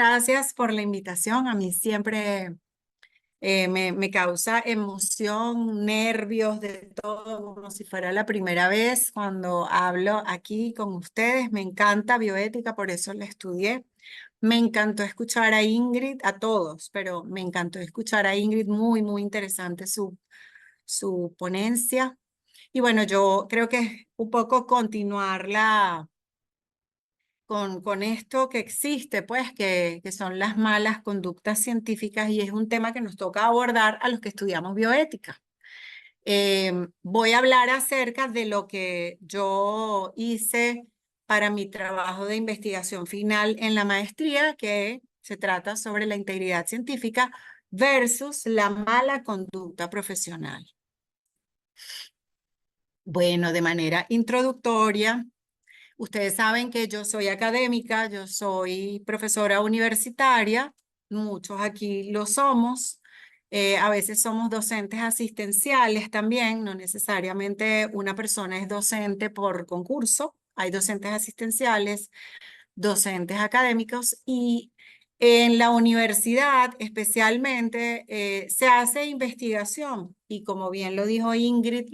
Gracias por la invitación. A mí siempre me causa emoción, nervios, de todo, como si fuera la primera vez cuando hablo aquí con ustedes. Me encanta bioética, por eso la estudié. Me encantó escuchar a Ingrid, a todos, pero me encantó escuchar a Ingrid, muy interesante su ponencia. Y bueno, yo creo que es un poco continuarla con esto que existe, pues, que son las malas conductas científicas y es un tema que nos toca abordar a los que estudiamos bioética. Voy a hablar acerca de lo que yo hice para mi trabajo de investigación final en la maestría, que se trata sobre la integridad científica versus la mala conducta profesional. Bueno, de manera introductoria, ustedes saben que yo soy académica, yo soy profesora universitaria, muchos aquí lo somos. A veces somos docentes asistenciales también, no necesariamente una persona es docente por concurso, hay docentes asistenciales, docentes académicos y en la universidad especialmente se hace investigación y como bien lo dijo Ingrid,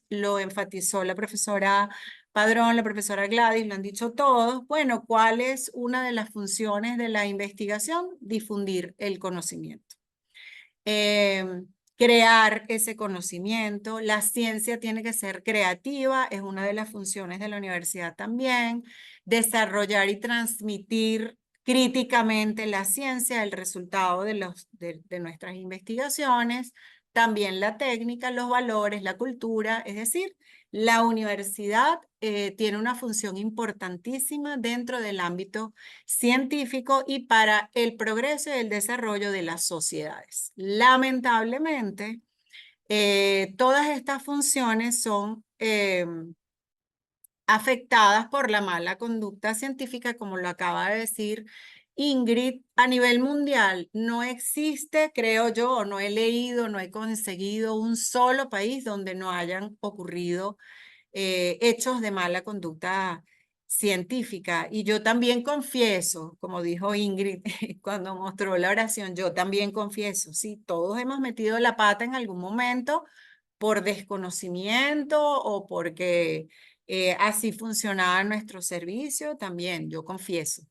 lo enfatizó la profesora Padrón, la profesora Gladys, lo han dicho todos. Bueno, ¿cuál es una de las funciones de la investigación? Difundir el conocimiento. Crear ese conocimiento. La ciencia tiene que ser creativa, es una de las funciones de la universidad también. Desarrollar y transmitir críticamente la ciencia, el resultado de nuestras investigaciones, también la técnica, los valores, la cultura, es decir, la universidad tiene una función importantísima dentro del ámbito científico y para el progreso y el desarrollo de las sociedades. Lamentablemente, todas estas funciones son afectadas por la mala conducta científica, como lo acaba de decir Ingrid. A nivel mundial no existe, creo yo, o no he leído, no he conseguido un solo país donde no hayan ocurrido hechos de mala conducta científica. Y yo también confieso, como dijo Ingrid cuando mostró la oración, yo también confieso, sí, todos hemos metido la pata en algún momento por desconocimiento o porque así funcionaba nuestro servicio, también yo confieso.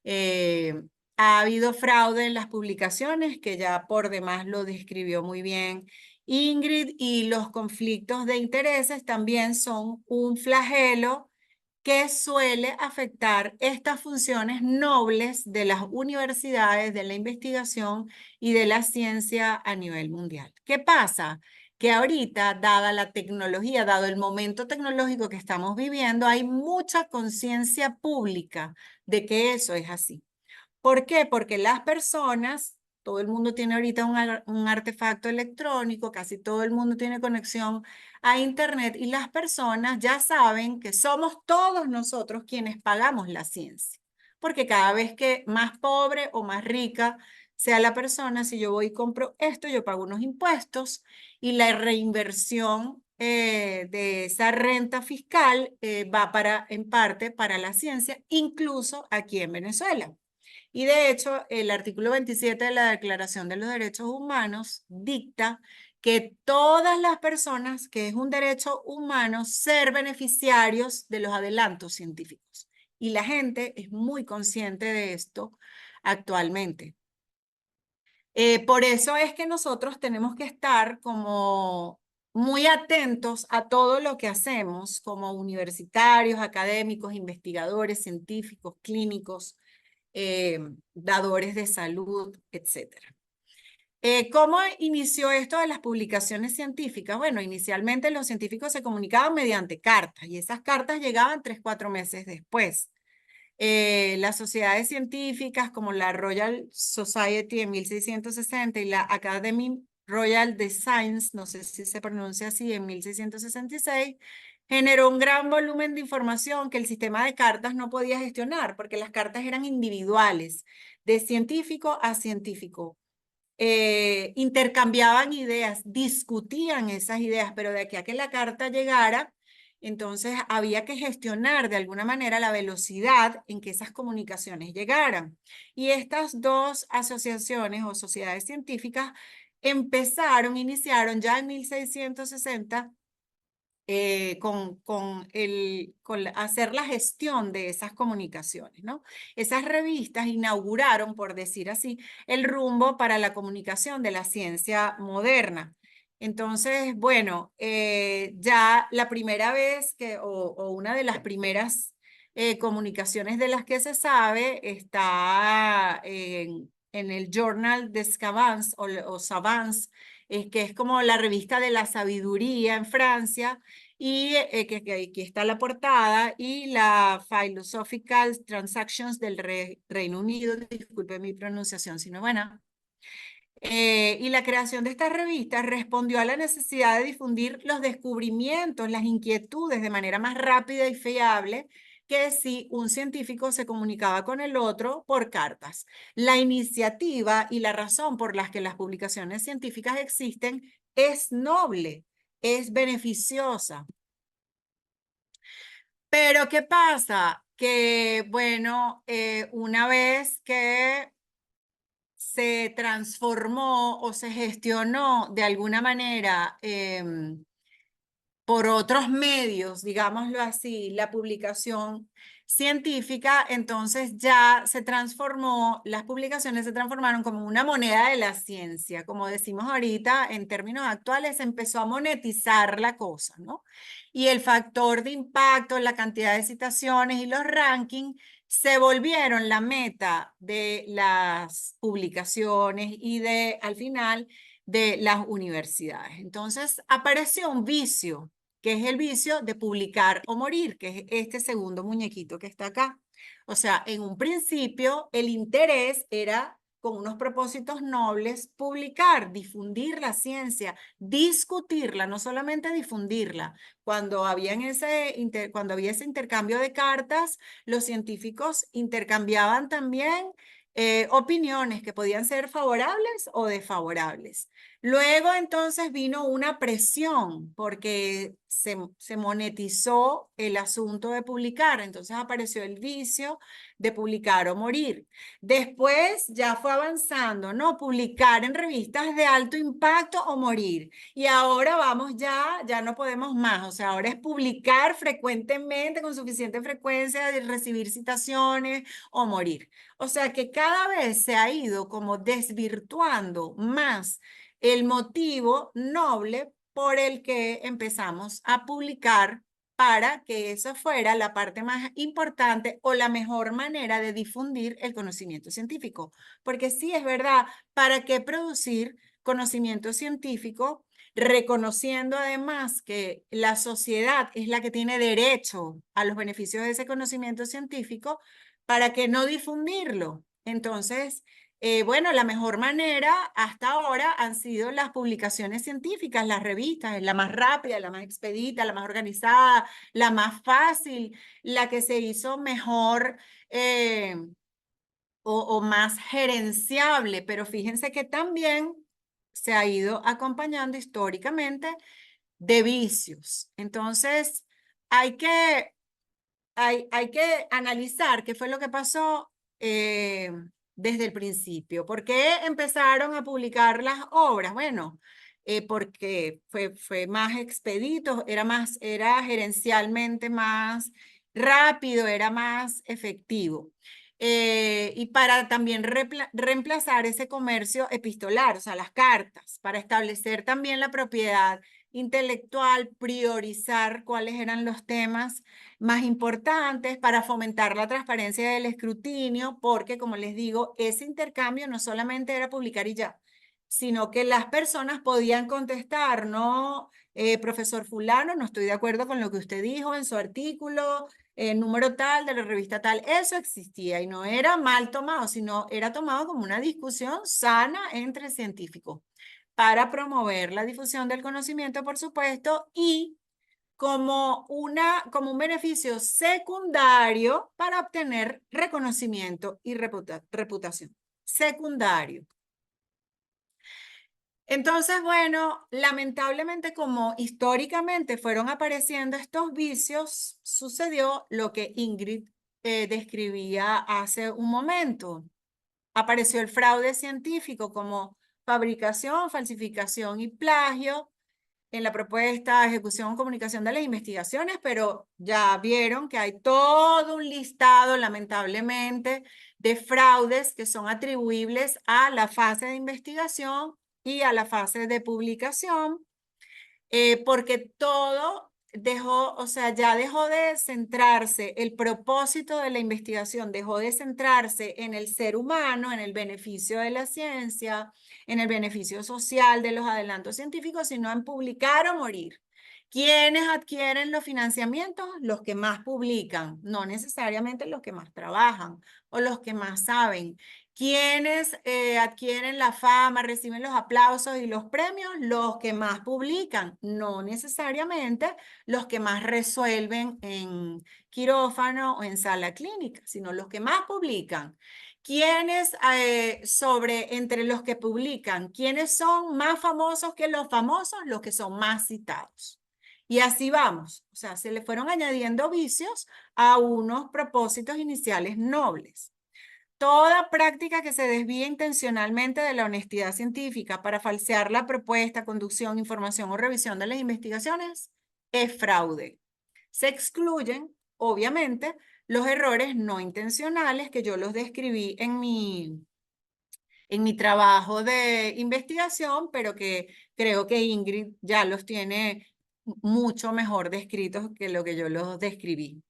Eh, ha habido fraude en las publicaciones, que ya por demás lo describió muy bien Ingrid, y los conflictos de intereses también son un flagelo que suele afectar estas funciones nobles de las universidades, de la investigación y de la ciencia a nivel mundial. ¿Qué pasa? Que ahorita, dada la tecnología, dado el momento tecnológico que estamos viviendo, hay mucha conciencia pública de que eso es así. ¿Por qué? Porque las personas, todo el mundo tiene ahorita un artefacto electrónico, casi todo el mundo tiene conexión a Internet y las personas ya saben que somos todos nosotros quienes pagamos la ciencia. Porque cada vez que más pobre o más rica sea la persona, si yo voy y compro esto, yo pago unos impuestos y la reinversión de esa renta fiscal va en parte para la ciencia, incluso aquí en Venezuela. Y de hecho, el artículo 27 de la Declaración de los Derechos Humanos dicta que todas las personas, que es un derecho humano, ser beneficiarios de los adelantos científicos. Y la gente es muy consciente de esto actualmente. Por eso es que nosotros tenemos que estar como muy atentos a todo lo que hacemos como universitarios, académicos, investigadores, científicos, clínicos, dadores de salud, etcétera. ¿Cómo inició esto de las publicaciones científicas? Bueno, inicialmente los científicos se comunicaban mediante cartas y esas cartas llegaban 3, 4 meses después. Las sociedades científicas como la Royal Society en 1660 y la Academy Royal de Science, no sé si se pronuncia así, en 1666, generó un gran volumen de información que el sistema de cartas no podía gestionar porque las cartas eran individuales, de científico a científico. Intercambiaban ideas, discutían esas ideas, pero de aquí a que la carta llegara, Entonces había que gestionar de alguna manera la velocidad en que esas comunicaciones llegaran. Y estas dos asociaciones o sociedades científicas iniciaron ya en 1660 con hacer la gestión de esas comunicaciones, ¿no? Esas revistas inauguraron, por decir así, el rumbo para la comunicación de la ciencia moderna. Entonces, bueno, ya la primera vez o una de las primeras comunicaciones de las que se sabe está en el Journal de Savants o Savants, que es como la revista de la sabiduría en Francia, y que aquí está la portada, y la Philosophical Transactions del Reino Unido, disculpe mi pronunciación si no es buena. Y la creación de esta revista respondió a la necesidad de difundir los descubrimientos, las inquietudes de manera más rápida y fiable que si un científico se comunicaba con el otro por cartas. La iniciativa y la razón por las que las publicaciones científicas existen es noble, es beneficiosa. Pero ¿qué pasa? Que, bueno, una vez que se transformó o se gestionó de alguna manera por otros medios, digámoslo así, la publicación científica, entonces ya se transformó, las publicaciones se transformaron como una moneda de la ciencia, como decimos ahorita en términos actuales, se empezó a monetizar la cosa, ¿no? Y el factor de impacto, la cantidad de citaciones y los rankings se volvieron la meta de las publicaciones y al final, de las universidades. Entonces apareció un vicio, que es el vicio de publicar o morir, que es este segundo muñequito que está acá. O sea, en un principio el interés era, con unos propósitos nobles, publicar, difundir la ciencia, discutirla, no solamente difundirla. Cuando había ese intercambio de cartas, los científicos intercambiaban también opiniones que podían ser favorables o desfavorables. Luego entonces vino una presión porque se monetizó el asunto de publicar, entonces apareció el vicio de publicar o morir. Después ya fue avanzando, ¿no? Publicar en revistas de alto impacto o morir. Y ahora vamos ya no podemos más, o sea, ahora es publicar frecuentemente, con suficiente frecuencia, de recibir citaciones o morir. O sea que cada vez se ha ido como desvirtuando más el motivo noble por el que empezamos a publicar, para que eso fuera la parte más importante o la mejor manera de difundir el conocimiento científico. Porque sí, es verdad, ¿para qué producir conocimiento científico reconociendo además que la sociedad es la que tiene derecho a los beneficios de ese conocimiento científico? ¿Para qué no difundirlo? Entonces, bueno, la mejor manera hasta ahora han sido las publicaciones científicas, las revistas, la más rápida, la más expedita, la más organizada, la más fácil, la que se hizo mejor o más gerenciable, pero fíjense que también se ha ido acompañando históricamente de vicios. Entonces, hay que, hay que analizar qué fue lo que pasó desde el principio. ¿Por qué empezaron a publicar las obras? Bueno, porque fue más expedito, era gerencialmente más rápido, era más efectivo. Y para también reemplazar ese comercio epistolar, o sea, las cartas, para establecer también la propiedad intelectual, priorizar cuáles eran los temas más importantes, para fomentar la transparencia del escrutinio, porque como les digo, ese intercambio no solamente era publicar y ya, sino que las personas podían contestar, no, profesor fulano, no estoy de acuerdo con lo que usted dijo en su artículo, número tal de la revista tal. Eso existía y no era mal tomado, sino era tomado como una discusión sana entre científicos para promover la difusión del conocimiento, por supuesto, y como un beneficio secundario para obtener reconocimiento y reputación. Secundario. Entonces, bueno, lamentablemente como históricamente fueron apareciendo estos vicios, sucedió lo que Ingrid describía hace un momento. Apareció el fraude científico como fabricación, falsificación y plagio en la propuesta, ejecución, comunicación de las investigaciones, pero ya vieron que hay todo un listado, lamentablemente, de fraudes que son atribuibles a la fase de investigación y a la fase de publicación, porque todo dejó, o sea, ya dejó de centrarse, el propósito de la investigación dejó de centrarse en el ser humano, en el beneficio de la ciencia, en el beneficio social de los adelantos científicos, sino en publicar o morir. ¿Quiénes adquieren los financiamientos? Los que más publican, no necesariamente los que más trabajan o los que más saben. ¿Quiénes adquieren la fama, reciben los aplausos y los premios? Los que más publican, no necesariamente los que más resuelven en quirófano o en sala clínica, sino los que más publican. ¿Quiénes entre los que publican, quiénes son más famosos que los famosos? Los que son más citados. Y así vamos, o sea, se le fueron añadiendo vicios a unos propósitos iniciales nobles. Toda práctica que se desvíe intencionalmente de la honestidad científica para falsear la propuesta, conducción, información o revisión de las investigaciones es fraude. Se excluyen, obviamente, los errores no intencionales que yo los describí en mi trabajo de investigación, pero que creo que Ingrid ya los tiene mucho mejor descritos que lo que yo los describí.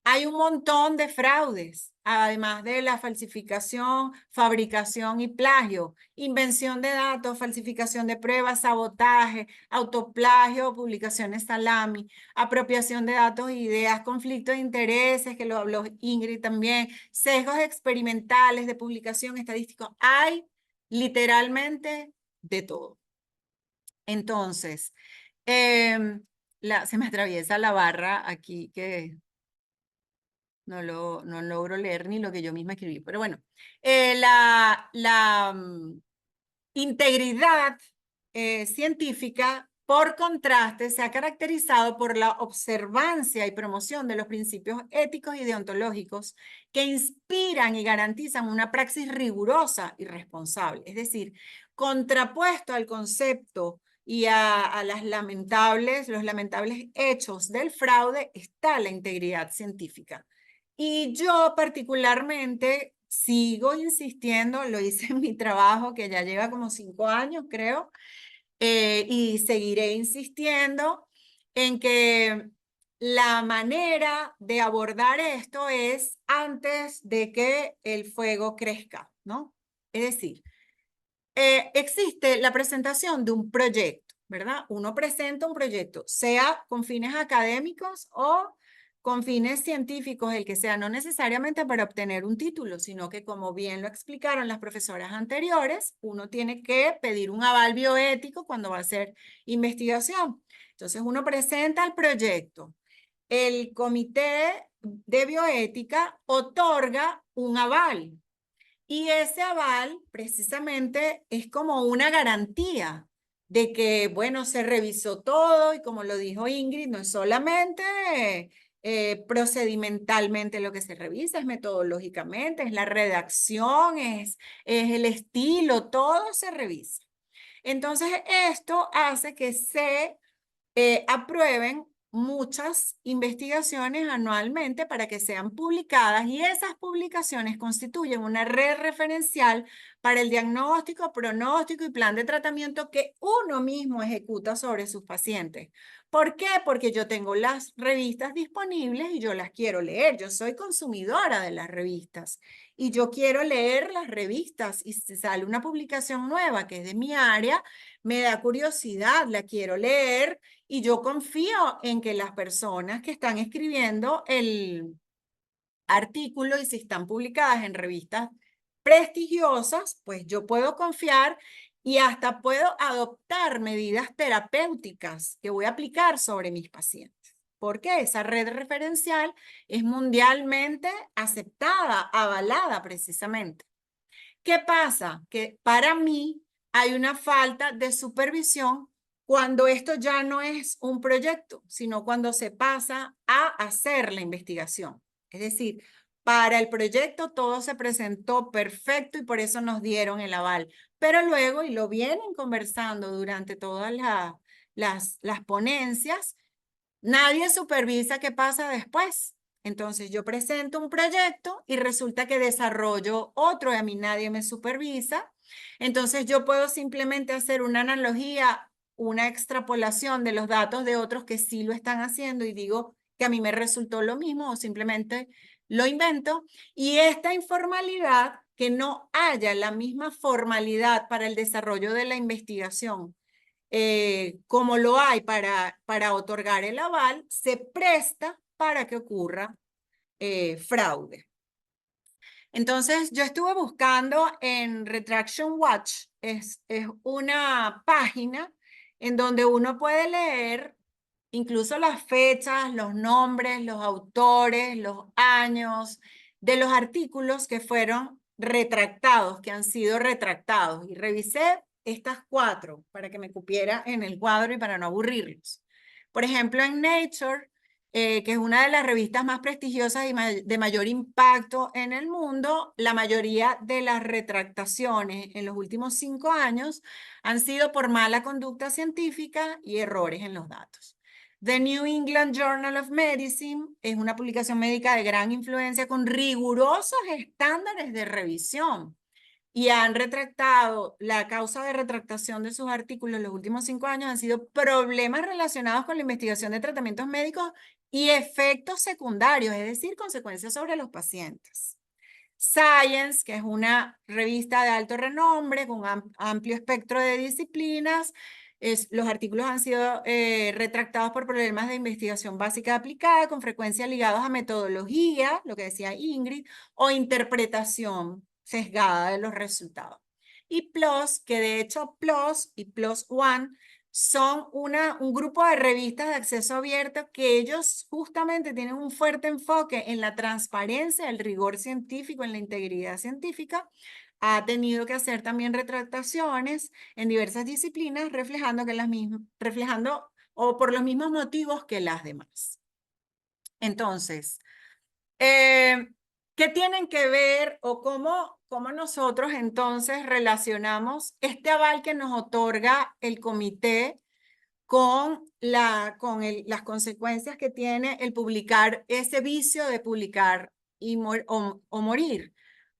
Hay un montón de fraudes, además de la falsificación, fabricación y plagio, invención de datos, falsificación de pruebas, sabotaje, autoplagio, publicaciones salami, apropiación de datos e ideas, conflicto de intereses, que lo habló Ingrid también, sesgos experimentales de publicación estadísticos. Hay literalmente de todo. Entonces, se me atraviesa la barra aquí que no logro leer ni lo que yo misma escribí, pero bueno, la integridad científica, por contraste, se ha caracterizado por la observancia y promoción de los principios éticos y deontológicos que inspiran y garantizan una praxis rigurosa y responsable. Es decir, contrapuesto al concepto y a los lamentables hechos del fraude está la integridad científica. Y yo particularmente sigo insistiendo, lo hice en mi trabajo que ya lleva como 5 años, creo, y seguiré insistiendo en que la manera de abordar esto es antes de que el fuego crezca, ¿no? Es decir, existe la presentación de un proyecto, ¿verdad? Uno presenta un proyecto, sea con fines académicos o con fines científicos, el que sea, no necesariamente para obtener un título, sino que como bien lo explicaron las profesoras anteriores, uno tiene que pedir un aval bioético cuando va a hacer investigación. Entonces uno presenta el proyecto. El comité de bioética otorga un aval. Y ese aval precisamente es como una garantía de que, bueno, se revisó todo y como lo dijo Ingrid, no es solamente procedimentalmente lo que se revisa, es metodológicamente, es la redacción, es el estilo, todo se revisa. Entonces, esto hace que se aprueben muchas investigaciones anualmente para que sean publicadas y esas publicaciones constituyen una red referencial para el diagnóstico, pronóstico y plan de tratamiento que uno mismo ejecuta sobre sus pacientes. ¿Por qué? Porque yo tengo las revistas disponibles y yo las quiero leer. Yo soy consumidora de las revistas y yo quiero leer las revistas y si sale una publicación nueva que es de mi área, me da curiosidad, la quiero leer y yo confío en que las personas que están escribiendo el artículo y si están publicadas en revistas prestigiosas, pues yo puedo confiar y hasta puedo adoptar medidas terapéuticas que voy a aplicar sobre mis pacientes. Porque esa red referencial es mundialmente aceptada, avalada precisamente. ¿Qué pasa? Que para mí hay una falta de supervisión cuando esto ya no es un proyecto, sino cuando se pasa a hacer la investigación. Es decir, para el proyecto todo se presentó perfecto y por eso nos dieron el aval. Pero luego, y lo vienen conversando durante todas las ponencias, nadie supervisa qué pasa después. Entonces yo presento un proyecto y resulta que desarrollo otro y a mí nadie me supervisa. Entonces yo puedo simplemente hacer una analogía, una extrapolación de los datos de otros que sí lo están haciendo y digo que a mí me resultó lo mismo o simplemente lo invento. Y esta informalidad, que no haya la misma formalidad para el desarrollo de la investigación como lo hay para otorgar el aval, se presta para que ocurra fraude. Entonces, yo estuve buscando en Retraction Watch, es una página en donde uno puede leer incluso las fechas, los nombres, los autores, los años de los artículos que fueron retractados, que han sido retractados. Y revisé estas 4 para que me cupiera en el cuadro y para no aburrirlos. Por ejemplo, en Nature, que es una de las revistas más prestigiosas y de mayor impacto en el mundo, la mayoría de las retractaciones en los últimos 5 años han sido por mala conducta científica y errores en los datos. The New England Journal of Medicine es una publicación médica de gran influencia con rigurosos estándares de revisión y han retractado, la causa de retractación de sus artículos en los últimos 5 años han sido problemas relacionados con la investigación de tratamientos médicos y efectos secundarios, es decir, consecuencias sobre los pacientes. Science, que es una revista de alto renombre con un amplio espectro de disciplinas, los artículos han sido retractados por problemas de investigación básica aplicada, con frecuencia ligados a metodología, lo que decía Ingrid, o interpretación sesgada de los resultados. Y PLOS, que de hecho PLOS y PLOS One son un grupo de revistas de acceso abierto que ellos justamente tienen un fuerte enfoque en la transparencia, el rigor científico, en la integridad científica. Ha tenido que hacer también retractaciones en diversas disciplinas, reflejando o por los mismos motivos que las demás. Entonces, ¿qué tienen que ver o cómo nosotros entonces relacionamos este aval que nos otorga el comité con las consecuencias que tiene el publicar, ese vicio de publicar o morir?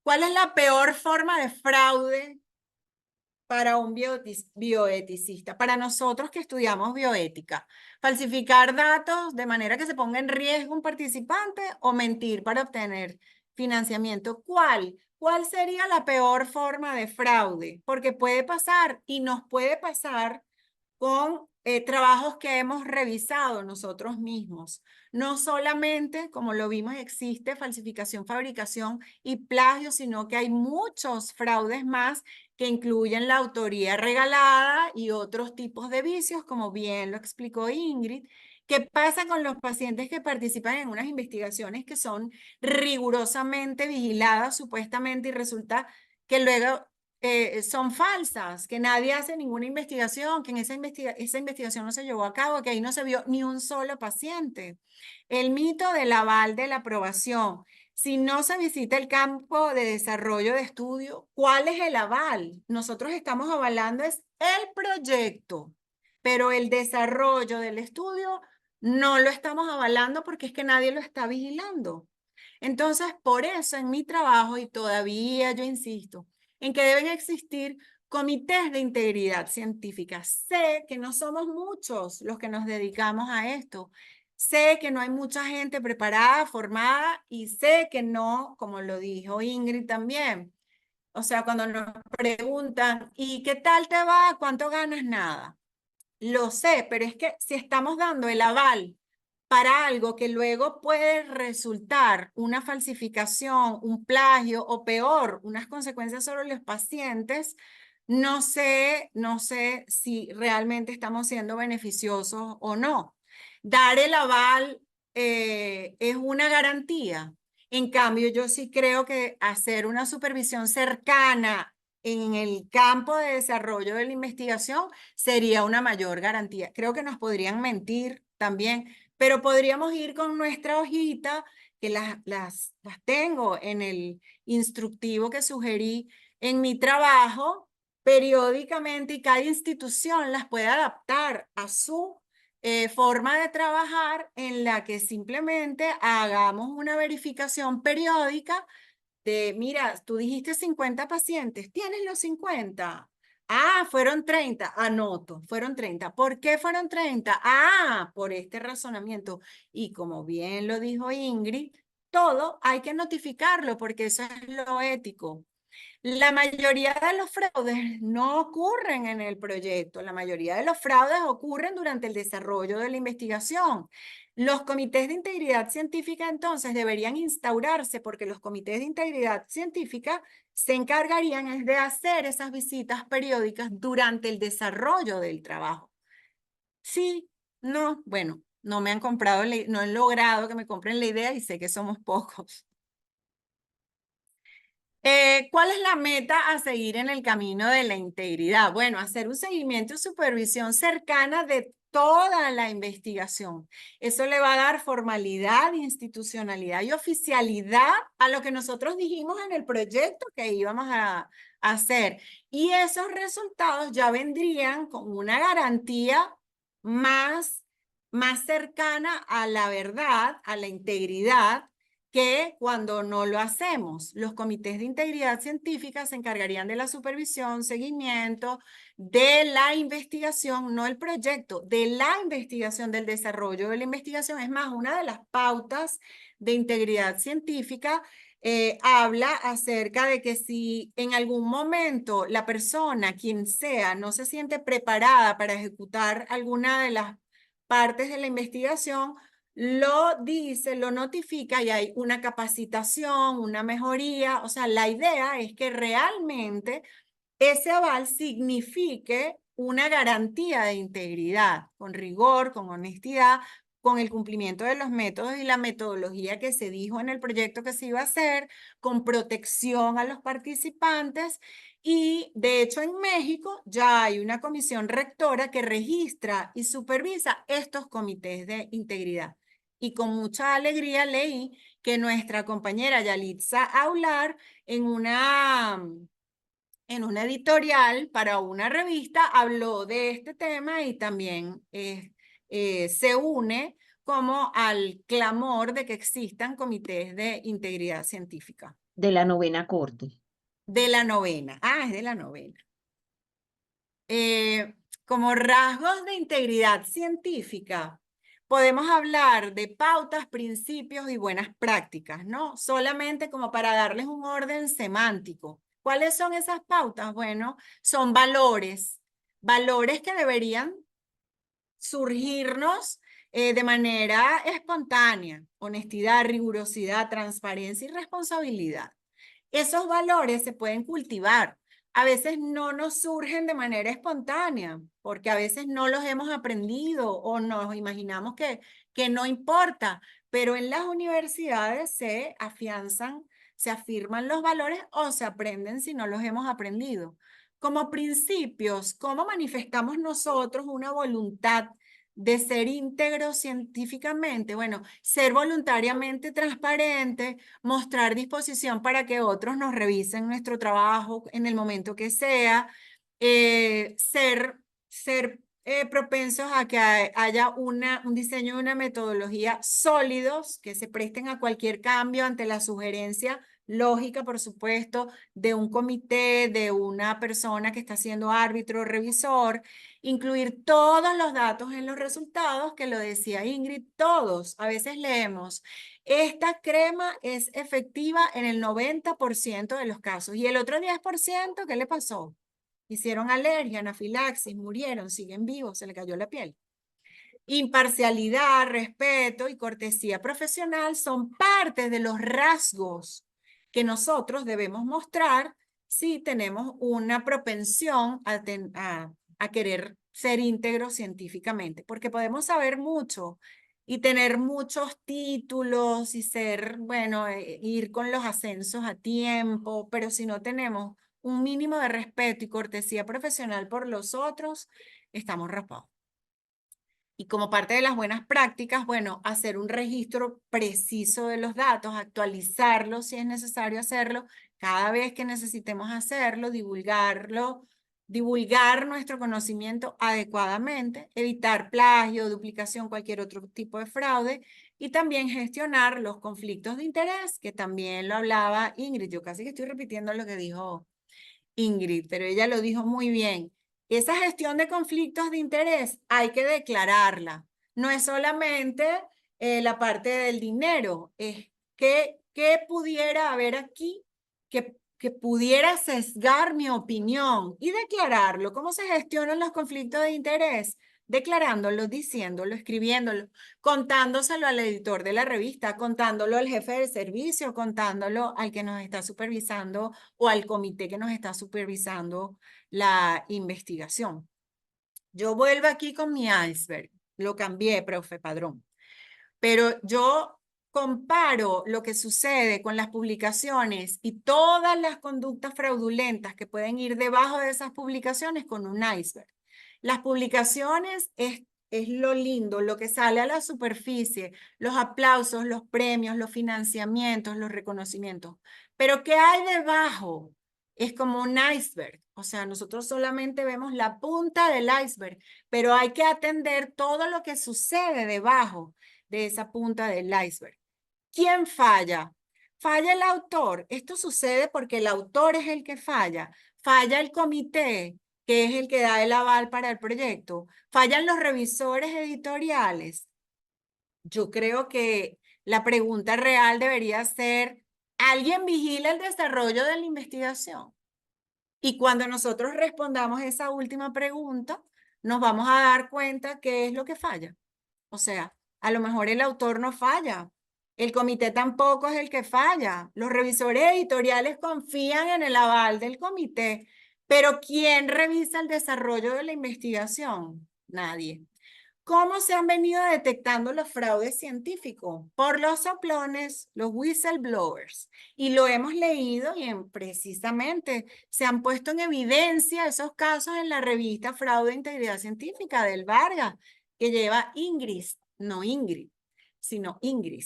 ¿Cuál es la peor forma de fraude para un bioeticista? Para nosotros que estudiamos bioética, falsificar datos de manera que se ponga en riesgo un participante o mentir para obtener financiamiento. ¿Cuál sería la peor forma de fraude? Porque puede pasar y nos puede pasar con trabajos que hemos revisado nosotros mismos. No solamente, como lo vimos, existe falsificación, fabricación y plagio, sino que hay muchos fraudes más que incluyen la autoría regalada y otros tipos de vicios, como bien lo explicó Ingrid. ¿Qué pasa con los pacientes que participan en unas investigaciones que son rigurosamente vigiladas supuestamente y resulta que luego son falsas, que nadie hace ninguna investigación, que en esa investigación no se llevó a cabo, que ahí no se vio ni un solo paciente? El mito del aval de la aprobación. Si no se visita el campo de desarrollo de estudio, ¿cuál es el aval? Nosotros estamos avalando es el proyecto, pero el desarrollo del estudio no lo estamos avalando porque es que nadie lo está vigilando. Entonces, por eso en mi trabajo, y todavía yo insisto, en que deben existir comités de integridad científica. Sé que no somos muchos los que nos dedicamos a esto. Sé que no hay mucha gente preparada, formada, y sé que no, como lo dijo Ingrid también. O sea, cuando nos preguntan, ¿y qué tal te va? ¿Cuánto ganas? Nada. Lo sé, pero es que si estamos dando el aval para algo que luego puede resultar una falsificación, un plagio o peor, unas consecuencias sobre los pacientes, no sé si realmente estamos siendo beneficiosos o no. Dar el aval es una garantía. En cambio, yo sí creo que hacer una supervisión cercana en el campo de desarrollo de la investigación sería una mayor garantía. Creo que nos podrían mentir también, pero podríamos ir con nuestra hojita, que las tengo en el instructivo que sugerí en mi trabajo, periódicamente, y cada institución las puede adaptar a su forma de trabajar, en la que simplemente hagamos una verificación periódica de, mira, tú dijiste 50 pacientes, ¿tienes los 50? Ah, fueron 30, anoto, fueron 30. ¿Por qué fueron 30? Ah, por este razonamiento. Y como bien lo dijo Ingrid, todo hay que notificarlo porque eso es lo ético. La mayoría de los fraudes no ocurren en el proyecto, la mayoría de los fraudes ocurren durante el desarrollo de la investigación. Los comités de integridad científica entonces deberían instaurarse, porque los comités de integridad científica se encargarían es de hacer esas visitas periódicas durante el desarrollo del trabajo. Sí, no, bueno, no me han comprado, no han logrado que me compren la idea y sé que somos pocos. ¿Cuál es la meta a seguir en el camino de la integridad? Bueno, hacer un seguimiento y supervisión cercana de toda la investigación. Eso le va a dar formalidad, institucionalidad y oficialidad a lo que nosotros dijimos en el proyecto que íbamos a hacer. Y esos resultados ya vendrían con una garantía más cercana a la verdad, a la integridad, que cuando no lo hacemos. Los comités de integridad científica se encargarían de la supervisión, seguimiento, de la investigación, no el proyecto, de la investigación, del desarrollo de la investigación. Es más, una de las pautas de integridad científica habla acerca de que si en algún momento la persona, quien sea, no se siente preparada para ejecutar alguna de las partes de la investigación, lo dice, lo notifica y hay una capacitación, una mejoría. O sea, la idea es que realmente ese aval signifique una garantía de integridad, con rigor, con honestidad, con el cumplimiento de los métodos y la metodología que se dijo en el proyecto que se iba a hacer, con protección a los participantes. Y de hecho en México ya hay una comisión rectora que registra y supervisa estos comités de integridad. Y con mucha alegría leí que nuestra compañera Yalitza Aular en una editorial para una revista habló de este tema y también se une como al clamor de que existan comités de integridad científica. De la novena corte. De la novena. Ah, es de la novena. Como rasgos de integridad científica, podemos hablar de pautas, principios y buenas prácticas, ¿no? Solamente como para darles un orden semántico. ¿Cuáles son esas pautas? Bueno, son valores, valores que deberían surgirnos de manera espontánea: honestidad, rigurosidad, transparencia y responsabilidad. Esos valores se pueden cultivar. A veces no nos surgen de manera espontánea, porque a veces no los hemos aprendido o nos imaginamos que no importa, pero en las universidades se afianzan, se afirman los valores o se aprenden si no los hemos aprendido. Como principios, ¿cómo manifestamos nosotros una voluntad de ser íntegros científicamente? Bueno, ser voluntariamente transparente, mostrar disposición para que otros nos revisen nuestro trabajo en el momento que sea, ser propensos a que haya un diseño y una metodología sólidos que se presten a cualquier cambio ante la sugerencia lógica, por supuesto, de un comité, de una persona que está siendo árbitro o revisor. Incluir todos los datos en los resultados, que lo decía Ingrid, todos. A veces leemos, esta crema es efectiva en el 90% de los casos. ¿Y el otro 10%, qué le pasó? Hicieron alergia, anafilaxis, murieron, siguen vivos, se le cayó la piel. Imparcialidad, respeto y cortesía profesional son parte de los rasgos que nosotros debemos mostrar si tenemos una propensión a querer ser íntegros científicamente, porque podemos saber mucho y tener muchos títulos y ser, bueno, ir con los ascensos a tiempo, pero si no tenemos un mínimo de respeto y cortesía profesional por los otros, estamos raspados. Y como parte de las buenas prácticas, bueno, hacer un registro preciso de los datos, actualizarlos si es necesario hacerlo, cada vez que necesitemos hacerlo, divulgarlo, divulgar nuestro conocimiento adecuadamente, evitar plagio, duplicación, cualquier otro tipo de fraude y también gestionar los conflictos de interés, que también lo hablaba Ingrid. Yo casi que estoy repitiendo lo que dijo Ingrid, pero ella lo dijo muy bien. Esa gestión de conflictos de interés hay que declararla. No es solamente la parte del dinero, es que pudiera haber aquí que pudiera sesgar mi opinión y declararlo. ¿Cómo se gestionan los conflictos de interés? Declarándolo, diciéndolo, escribiéndolo, contándoselo al editor de la revista, contándolo al jefe del servicio, contándolo al que nos está supervisando o al comité que nos está supervisando la investigación. Yo vuelvo aquí con mi iceberg. Lo cambié, profe Padrón. Pero yo comparo lo que sucede con las publicaciones y todas las conductas fraudulentas que pueden ir debajo de esas publicaciones con un iceberg. Las publicaciones es lo lindo, lo que sale a la superficie, los aplausos, los premios, los financiamientos, los reconocimientos. Pero ¿qué hay debajo? Es como un iceberg. O sea, nosotros solamente vemos la punta del iceberg, pero hay que atender todo lo que sucede debajo de esa punta del iceberg. ¿Quién falla? Falla el autor. Esto sucede porque el autor es el que falla. Falla el comité, que es el que da el aval para el proyecto. Fallan los revisores editoriales. Yo creo que la pregunta real debería ser, ¿alguien vigila el desarrollo de la investigación? Y cuando nosotros respondamos esa última pregunta, nos vamos a dar cuenta qué es lo que falla. O sea, a lo mejor el autor no falla, el comité tampoco es el que falla, los revisores editoriales confían en el aval del comité, pero ¿quién revisa el desarrollo de la investigación? Nadie. ¿Cómo se han venido detectando los fraudes científicos? Por los soplones, los whistleblowers. Y lo hemos leído y precisamente se han puesto en evidencia esos casos en la revista Fraude e Integridad Científica del Vargas, que lleva Ingrid, no Ingrid, sino Ingrid.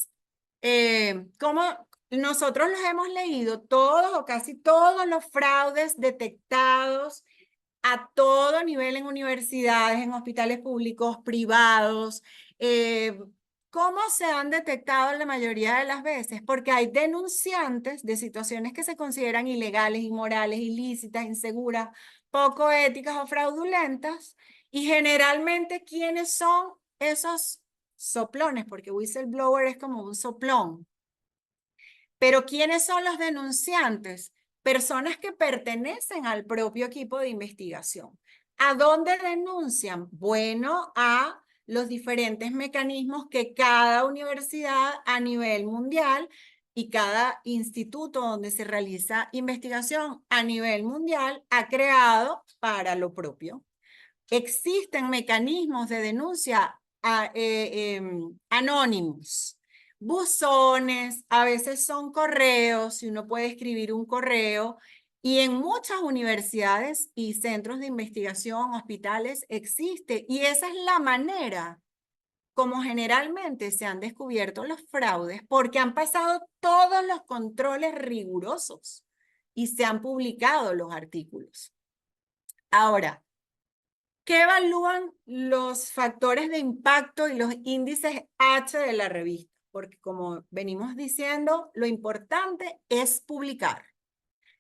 ¿Cómo nosotros los hemos leído todos o casi todos los fraudes detectados a todo nivel en universidades, en hospitales públicos, privados? ¿Cómo se han detectado la mayoría de las veces? Porque hay denunciantes de situaciones que se consideran ilegales, inmorales, ilícitas, inseguras, poco éticas o fraudulentas. Y generalmente, ¿quiénes son esos soplones? Porque whistleblower es como un soplón. Pero ¿quiénes son los denunciantes? Personas que pertenecen al propio equipo de investigación. ¿A dónde denuncian? Bueno, a los diferentes mecanismos que cada universidad a nivel mundial y cada instituto donde se realiza investigación a nivel mundial ha creado para lo propio. Existen mecanismos de denuncia anónimos, buzones, a veces son correos, y uno puede escribir un correo, y en muchas universidades y centros de investigación, hospitales, existe, y esa es la manera como generalmente se han descubierto los fraudes, porque han pasado todos los controles rigurosos y se han publicado los artículos. Ahora, ¿qué evalúan los factores de impacto y los índices H de la revista? Porque como venimos diciendo, lo importante es publicar.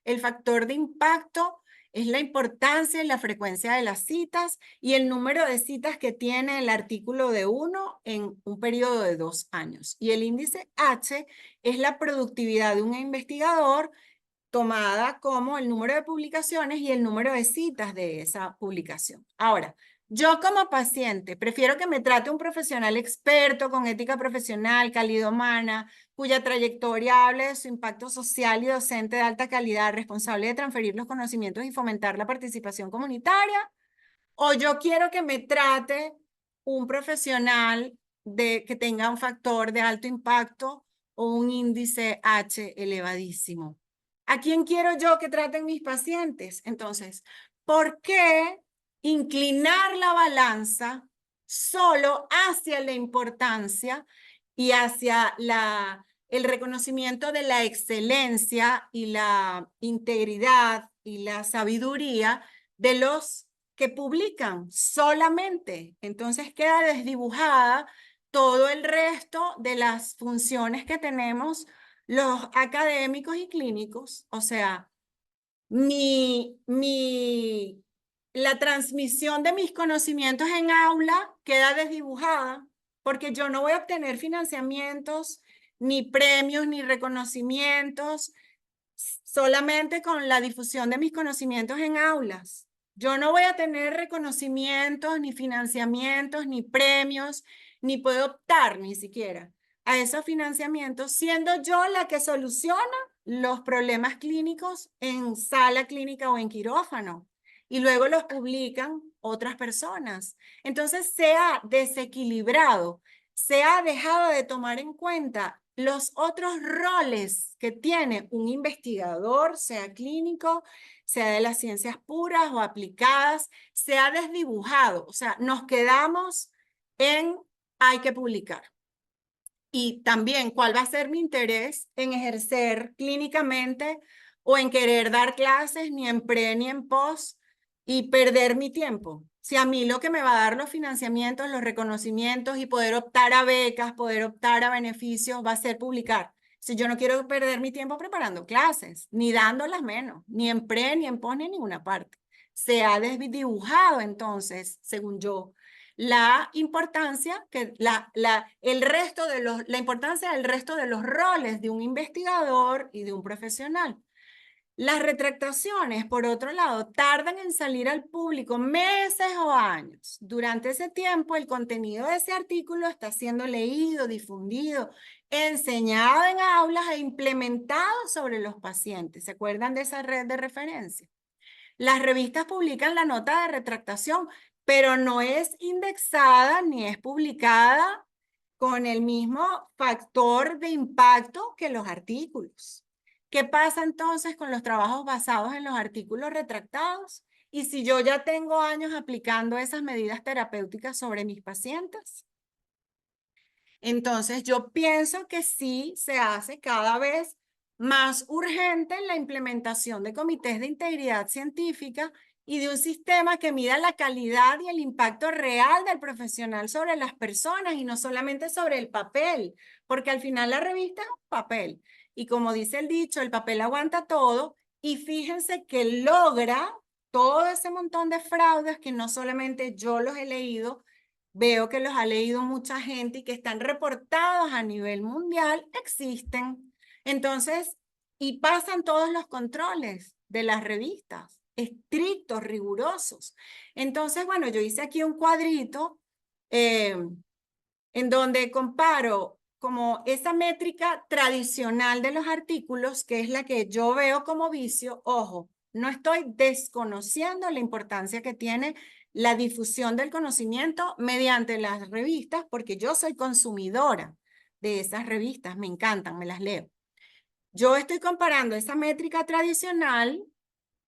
El factor de impacto es la importancia y la frecuencia de las citas y el número de citas que tiene el artículo de uno en un periodo de 2 años. Y el índice H es la productividad de un investigador tomada como el número de publicaciones y el número de citas de esa publicación. Ahora, yo como paciente prefiero que me trate un profesional experto con ética profesional, calidad humana, cuya trayectoria hable de su impacto social y docente de alta calidad, responsable de transferir los conocimientos y fomentar la participación comunitaria, o yo quiero que me trate un profesional que tenga un factor de alto impacto o un índice H elevadísimo. ¿A quién quiero yo que traten mis pacientes? Entonces, ¿por qué inclinar la balanza solo hacia la importancia y hacia el reconocimiento de la excelencia y la integridad y la sabiduría de los que publican solamente? Entonces queda desdibujada todo el resto de las funciones que tenemos los académicos y clínicos. O sea, la transmisión de mis conocimientos en aula queda desdibujada porque yo no voy a obtener financiamientos, ni premios, ni reconocimientos solamente con la difusión de mis conocimientos en aulas. Yo no voy a tener reconocimientos, ni financiamientos, ni premios, ni puedo optar ni siquiera a esos financiamientos, siendo yo la que soluciona los problemas clínicos en sala clínica o en quirófano, y luego los publican otras personas. Entonces se ha desequilibrado, se ha dejado de tomar en cuenta los otros roles que tiene un investigador, sea clínico, sea de las ciencias puras o aplicadas. Se ha desdibujado, o sea, nos quedamos en hay que publicar. Y también, ¿cuál va a ser mi interés en ejercer clínicamente o en querer dar clases ni en pre ni en post y perder mi tiempo? Si a mí lo que me va a dar los financiamientos, los reconocimientos y poder optar a becas, poder optar a beneficios, va a ser publicar. Si yo no quiero perder mi tiempo preparando clases, ni dándolas menos, ni en pre, ni en post, ni en ninguna parte. Se ha desdibujado entonces, según yo, la importancia la importancia del resto de los roles de un investigador y de un profesional. Las retractaciones, por otro lado, tardan en salir al público meses o años. Durante ese tiempo, el contenido de ese artículo está siendo leído, difundido, enseñado en aulas e implementado sobre los pacientes. ¿Se acuerdan de esa red de referencia? Las revistas publican la nota de retractación, pero no es indexada ni es publicada con el mismo factor de impacto que los artículos. ¿Qué pasa entonces con los trabajos basados en los artículos retractados? Y si yo ya tengo años aplicando esas medidas terapéuticas sobre mis pacientes. Entonces, yo pienso que sí se hace cada vez más urgente la implementación de comités de integridad científica y de un sistema que mida la calidad y el impacto real del profesional sobre las personas y no solamente sobre el papel, porque al final la revista es un papel. Y como dice el dicho, el papel aguanta todo, y fíjense que logra todo ese montón de fraudes que no solamente yo los he leído, veo que los ha leído mucha gente y que están reportados a nivel mundial, existen. Entonces, y pasan todos los controles de las revistas, estrictos, rigurosos. Entonces, bueno, yo hice aquí un cuadrito en donde comparo como esa métrica tradicional de los artículos, que es la que yo veo como vicio. Ojo, no estoy desconociendo la importancia que tiene la difusión del conocimiento mediante las revistas, porque yo soy consumidora de esas revistas, me encantan, me las leo. Yo estoy comparando esa métrica tradicional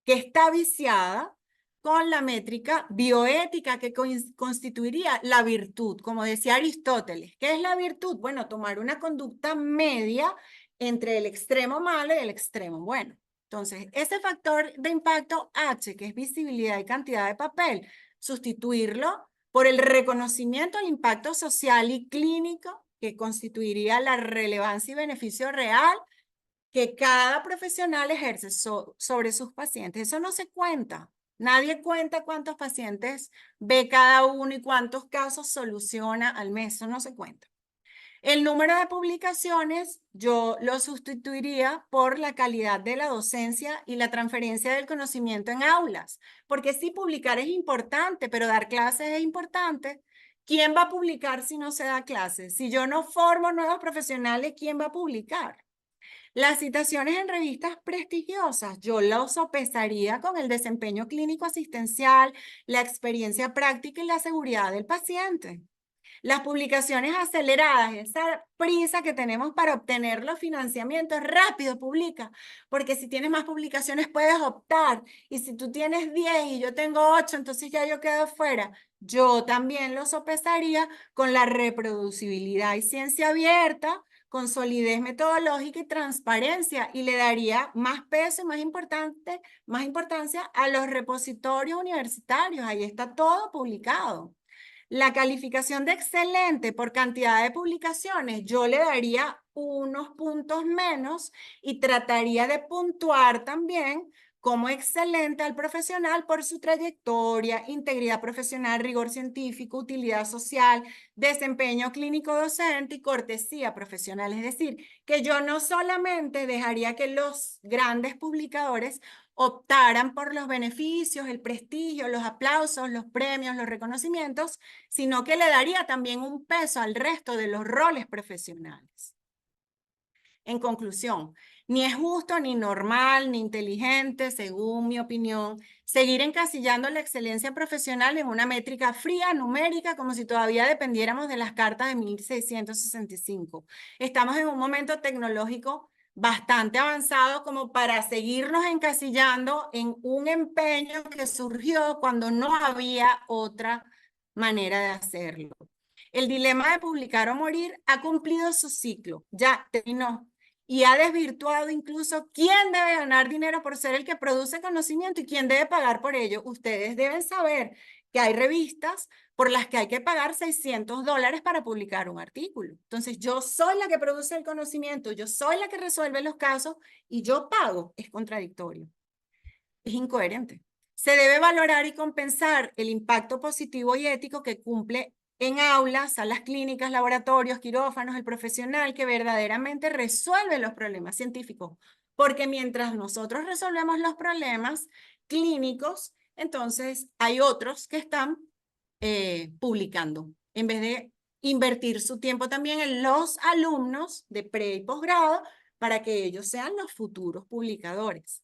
que está viciada con la métrica bioética que constituiría la virtud. Como decía Aristóteles, ¿qué es la virtud? Bueno, tomar una conducta media entre el extremo malo y el extremo bueno. Entonces, ese factor de impacto H, que es visibilidad y cantidad de papel, sustituirlo por el reconocimiento del impacto social y clínico, que constituiría la relevancia y beneficio real que cada profesional ejerce sobre sus pacientes. Eso no se cuenta. Nadie cuenta cuántos pacientes ve cada uno y cuántos casos soluciona al mes. Eso no se cuenta. El número de publicaciones yo lo sustituiría por la calidad de la docencia y la transferencia del conocimiento en aulas. Porque sí, publicar es importante, pero dar clases es importante. ¿Quién va a publicar si no se da clases? Si yo no formo nuevos profesionales, ¿quién va a publicar? Las citaciones en revistas prestigiosas, yo las sopesaría con el desempeño clínico asistencial, la experiencia práctica y la seguridad del paciente. Las publicaciones aceleradas, esa prisa que tenemos para obtener los financiamientos, rápido publica, porque si tienes más publicaciones puedes optar, y si tú tienes 10 y yo tengo 8, entonces ya yo quedo fuera. Yo también lo sopesaría con la reproducibilidad y ciencia abierta, con solidez metodológica y transparencia, y le daría más peso y más importancia a los repositorios universitarios. Ahí está todo publicado. La calificación de excelente por cantidad de publicaciones, yo le daría unos puntos menos y trataría de puntuar también como excelente al profesional por su trayectoria, integridad profesional, rigor científico, utilidad social, desempeño clínico docente y cortesía profesional. Es decir, que yo no solamente dejaría que los grandes publicadores optaran por los beneficios, el prestigio, los aplausos, los premios, los reconocimientos, sino que le daría también un peso al resto de los roles profesionales. En conclusión, ni es justo, ni normal, ni inteligente, según mi opinión, seguir encasillando la excelencia profesional en una métrica fría, numérica, como si todavía dependiéramos de las cartas de 1665. Estamos en un momento tecnológico bastante avanzado como para seguirnos encasillando en un empeño que surgió cuando no había otra manera de hacerlo. El dilema de publicar o morir ha cumplido su ciclo, ya terminó, y ha desvirtuado incluso quién debe ganar dinero por ser el que produce conocimiento y quién debe pagar por ello. Ustedes deben saber que hay revistas por las que hay que pagar $600 para publicar un artículo. Entonces, yo soy la que produce el conocimiento, yo soy la que resuelve los casos y yo pago. Es contradictorio, es incoherente. Se debe valorar y compensar el impacto positivo y ético que cumple en aulas, salas clínicas, laboratorios, quirófanos, el profesional que verdaderamente resuelve los problemas científicos. Porque mientras nosotros resolvemos los problemas clínicos, entonces hay otros que están publicando, en vez de invertir su tiempo también en los alumnos de pre y posgrado para que ellos sean los futuros publicadores.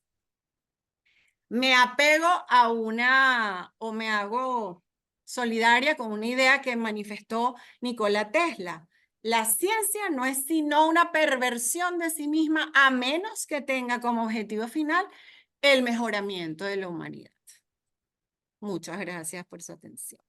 Me apego a o me hago solidaria con una idea que manifestó Nikola Tesla. La ciencia no es sino una perversión de sí misma a menos que tenga como objetivo final el mejoramiento de la humanidad. Muchas gracias por su atención.